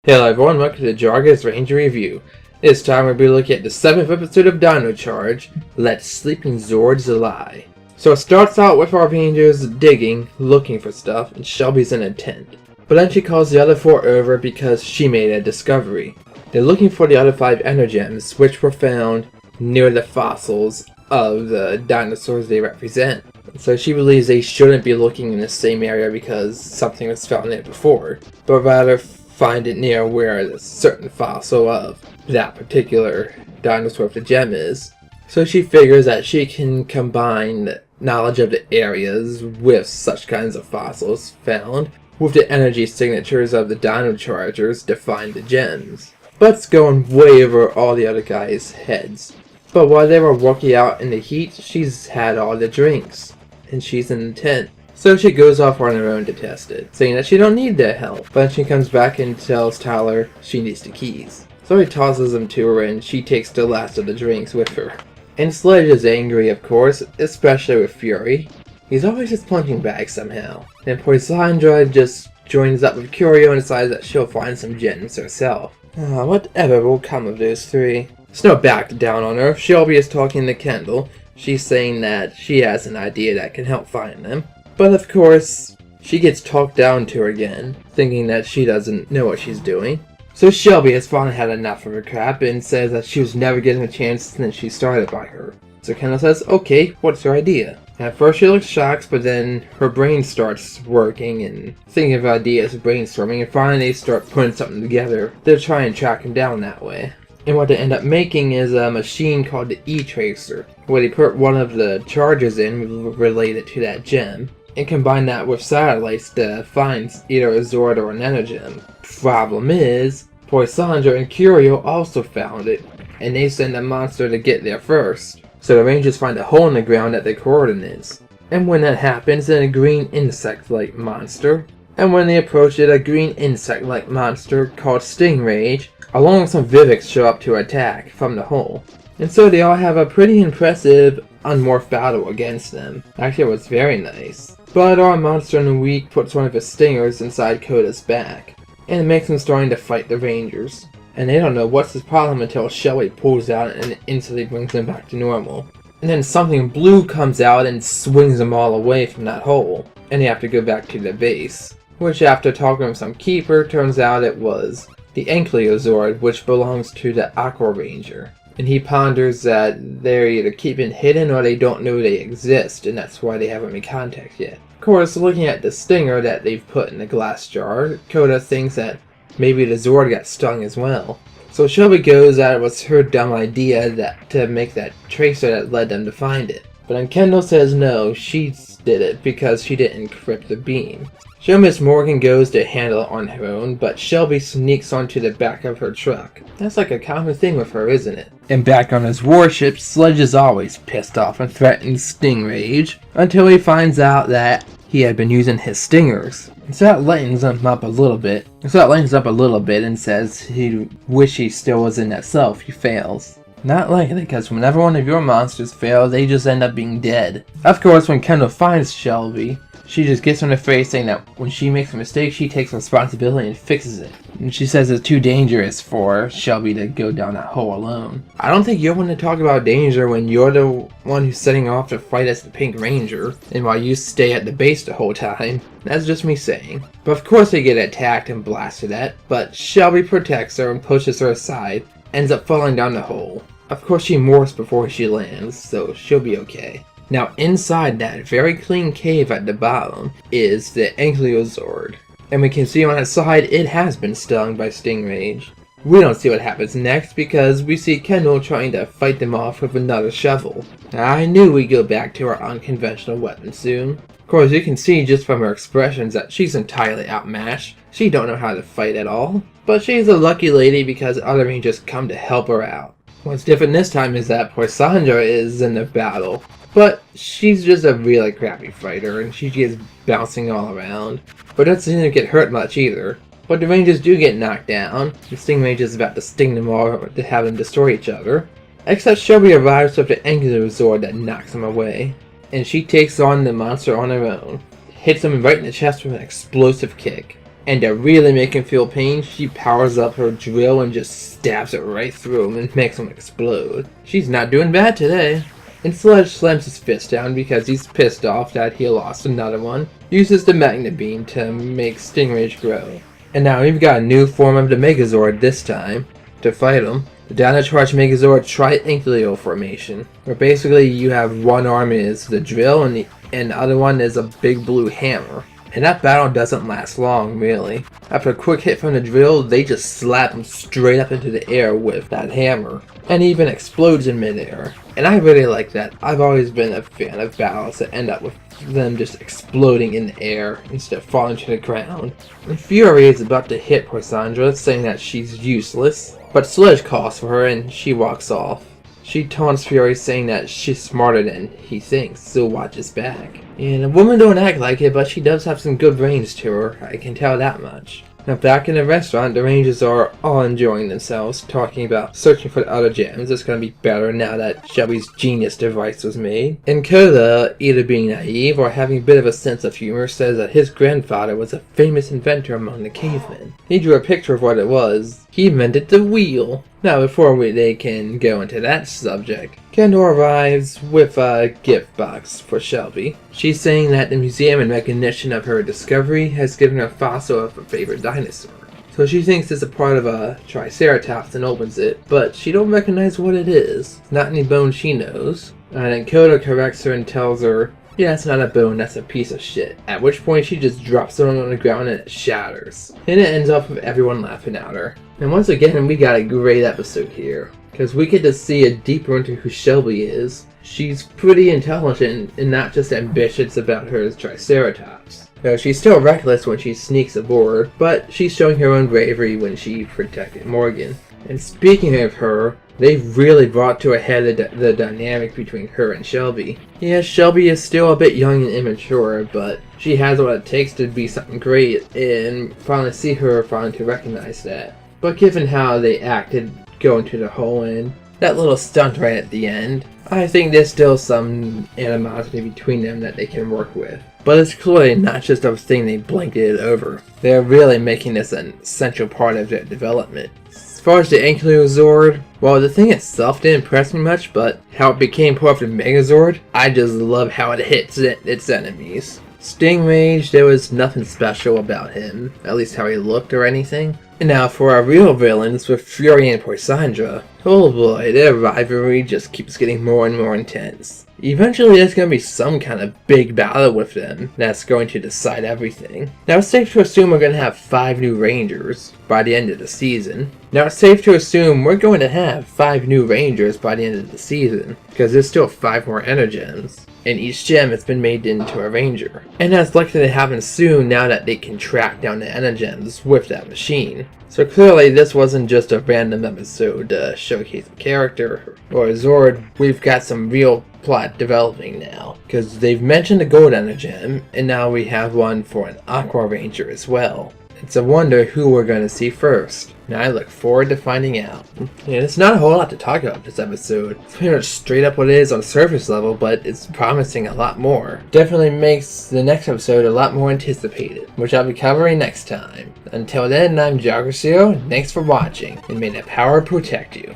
Hello everyone, welcome to the Jargus Ranger Review. This time we'll be looking at the 7th episode of Dino Charge, Let Sleeping Zords Lie. So it starts out with our Rangers digging, looking for stuff, and Shelby's in a tent. But then she calls the other 4 over because she made a discovery. They're looking for the other 5 energems, which were found near the fossils of the dinosaurs they represent. So she believes they shouldn't be looking in the same area because something was found there before, but rather find it near where a certain fossil of that particular dinosaur with the gem is. So she figures that she can combine knowledge of the areas with such kinds of fossils found with the energy signatures of the Dino Chargers to find the gems. But it's going way over all the other guys' heads. But while they were working out in the heat, she's had all the drinks, and she's in the tent. So she goes off on her own to test it, saying that she don't need their help. But she comes back and tells Tyler she needs the keys. So he tosses them to her and she takes the last of the drinks with her. And Sledge is angry, of course, especially with Fury. He's always just punching back somehow. And Poisandra just joins up with Curio and decides that she'll find some gems herself. Whatever will come of those 3. Snow backed down on her. Shelby is talking to Kendall. She's saying that she has an idea that can help find them. But of course, she gets talked down to again, thinking that she doesn't know what she's doing. So Shelby has finally had enough of her crap and says that she was never getting a chance since she started by her. So Kendall says, okay, what's your idea? At first she looks shocked, but then her brain starts working and thinking of ideas, brainstorming, and finally they start putting something together to try and track him down that way. And what they end up making is a machine called the E-Tracer, where they put one of the charges in related to that gem, and combine that with satellites to find either a Zord or an energem. Problem is, Poisandra and Curio also found it, and they send a monster to get there first. So the Rangers find a hole in the ground at the coordinates. And when that happens, then a green insect-like monster. And when they approach it, a green insect-like monster called Stingrage, along with some Vivics show up to attack from the hole. And so they all have a pretty impressive unmorphed battle against them. Actually, it was very nice. But our monster in the week puts one of his stingers inside Koda's back, and it makes him starting to fight the Rangers. And they don't know what's his problem until Shelby pulls out and instantly brings them back to normal. And then something blue comes out and swings them all away from that hole, and they have to go back to the base. Which, after talking with some keeper, turns out it was the Ankylosaur, which belongs to the Aqua Ranger. And he ponders that they're either keeping hidden or they don't know they exist, and that's why they haven't made contact yet. Of course, looking at the stinger that they've put in the glass jar, Koda thinks that maybe the Zord got stung as well. So Shelby goes that it was her dumb idea to make that tracer that led them to find it. But then Kendall says no, she did it because she didn't encrypt the beam. So Miss Morgan goes to handle it on her own, but Shelby sneaks onto the back of her truck. That's like a common thing with her, isn't it? And back on his warship, Sledge is always pissed off and threatens Stingrage, until he finds out that he had been using his stingers. So that lightens him up a little bit. And says he wish he still was in that cell if he fails. Not likely, because whenever one of your monsters fail, they just end up being dead. Of course, when Kendall finds Shelby, she just gets on her face saying that when she makes a mistake, she takes responsibility and fixes it. And she says it's too dangerous for Shelby to go down that hole alone. I don't think you're one to talk about danger when you're the one who's setting off to fight as the Pink Ranger, and while you stay at the base the whole time. That's just me saying. But of course they get attacked and blasted at, but Shelby protects her and pushes her aside, ends up falling down the hole. Of course she morphs before she lands, so she'll be okay. Now inside that very clean cave at the bottom is the Ankylosaur, and we can see on its side it has been stung by Stingrage. We don't see what happens next because we see Kendall trying to fight them off with another shovel. I knew we'd go back to our unconventional weapon soon. Of course you can see just from her expressions that she's entirely outmatched. She don't know how to fight at all, but she's a lucky lady because other Rangers come to help her out. What's different this time is that Poisandra is in the battle. But she's just a really crappy fighter, and she gets bouncing all around. But doesn't seem to get hurt much either. But the Rangers do get knocked down. The Stingrage is about to sting them all to have them destroy each other. Except Shelby arrives with the Ankylosaur that knocks them away. And she takes on the monster on her own. Hits him right in the chest with an explosive kick. And to really make him feel pain, she powers up her drill and just stabs it right through him and makes him explode. She's not doing bad today. And Sludge slams his fist down because he's pissed off that he lost another one. Uses the Magna Beam to make Stingrage grow. And now we've got a new form of the Megazord this time to fight him. The Dino Charge Megazord Triangular formation, where basically you have one arm is the drill and the other one is a big blue hammer. And that battle doesn't last long, really. After a quick hit from the drill, they just slap him straight up into the air with that hammer. And he even explodes in midair. And I really like that. I've always been a fan of battles that end up with them just exploding in the air instead of falling to the ground. And Fury is about to hit Poisandra, saying that she's useless. But Sludge calls for her and she walks off. She taunts Fury, saying that she's smarter than he thinks, so watch his back. And a woman don't act like it, but she does have some good brains to her, I can tell that much. Now back in the restaurant, the Rangers are all enjoying themselves, talking about searching for the other gems. It's going to be better now that Shelby's genius device was made. And Coda, either being naive or having a bit of a sense of humor, says that his grandfather was a famous inventor among the cavemen. He drew a picture of what it was. He invented the wheel. Now before they can go into that subject, Kendall arrives with a gift box for Shelby. She's saying that the museum, in recognition of her discovery, has given her a fossil of her favorite dinosaur. So she thinks it's a part of a Triceratops and opens it, but she don't recognize what it is. It's not any bone she knows. And then Koda corrects her and tells her, yeah, it's not a bone, that's a piece of shit. At which point she just drops it on the ground and it shatters. And it ends up with everyone laughing at her. And once again, we got a great episode here, because we get to see a deeper into who Shelby is. She's pretty intelligent and not just ambitious about her Triceratops. She's still reckless when she sneaks aboard, but she's showing her own bravery when she protected Morgan. And speaking of her, they've really brought to a head the dynamic between her and Shelby. Yeah, Shelby is still a bit young and immature, but she has what it takes to be something great, and finally see her finally to recognize that. But given how they acted going to the hole and that little stunt right at the end, I think there's still some animosity between them that they can work with. But it's clearly not just a thing they blanketed over. They're really making this an essential part of their development. As far as the Ankylo Zord, well, the thing itself didn't impress me much, but how it became part of the Megazord, I just love how it hits its enemies. Stingrage, there was nothing special about him, at least how he looked or anything. And now for our real villains with Fury and Poisandra, oh boy, their rivalry just keeps getting more and more intense. Eventually there's going to be some kind of big battle with them that's going to decide everything. Now it's safe to assume we're going to have 5 new Rangers by the end of the season. Now it's safe to assume we're going to have 5 new Rangers by the end of the season, because there's still 5 more Energems. And each gem has been made into a Ranger. And that's likely to happen soon now that they can track down the Energems with that machine. So clearly this wasn't just a random episode to showcase a character or a Zord. We've got some real plot developing now, because they've mentioned the Gold Energem, and now we have one for an Aqua Ranger as well. It's a wonder who we're going to see first. Now I look forward to finding out. And it's not a whole lot to talk about this episode. It's pretty much straight up what it is on surface level, but it's promising a lot more. Definitely makes the next episode a lot more anticipated, which I'll be covering next time. Until then, I'm Jargus Ranger, thanks for watching, and may the power protect you.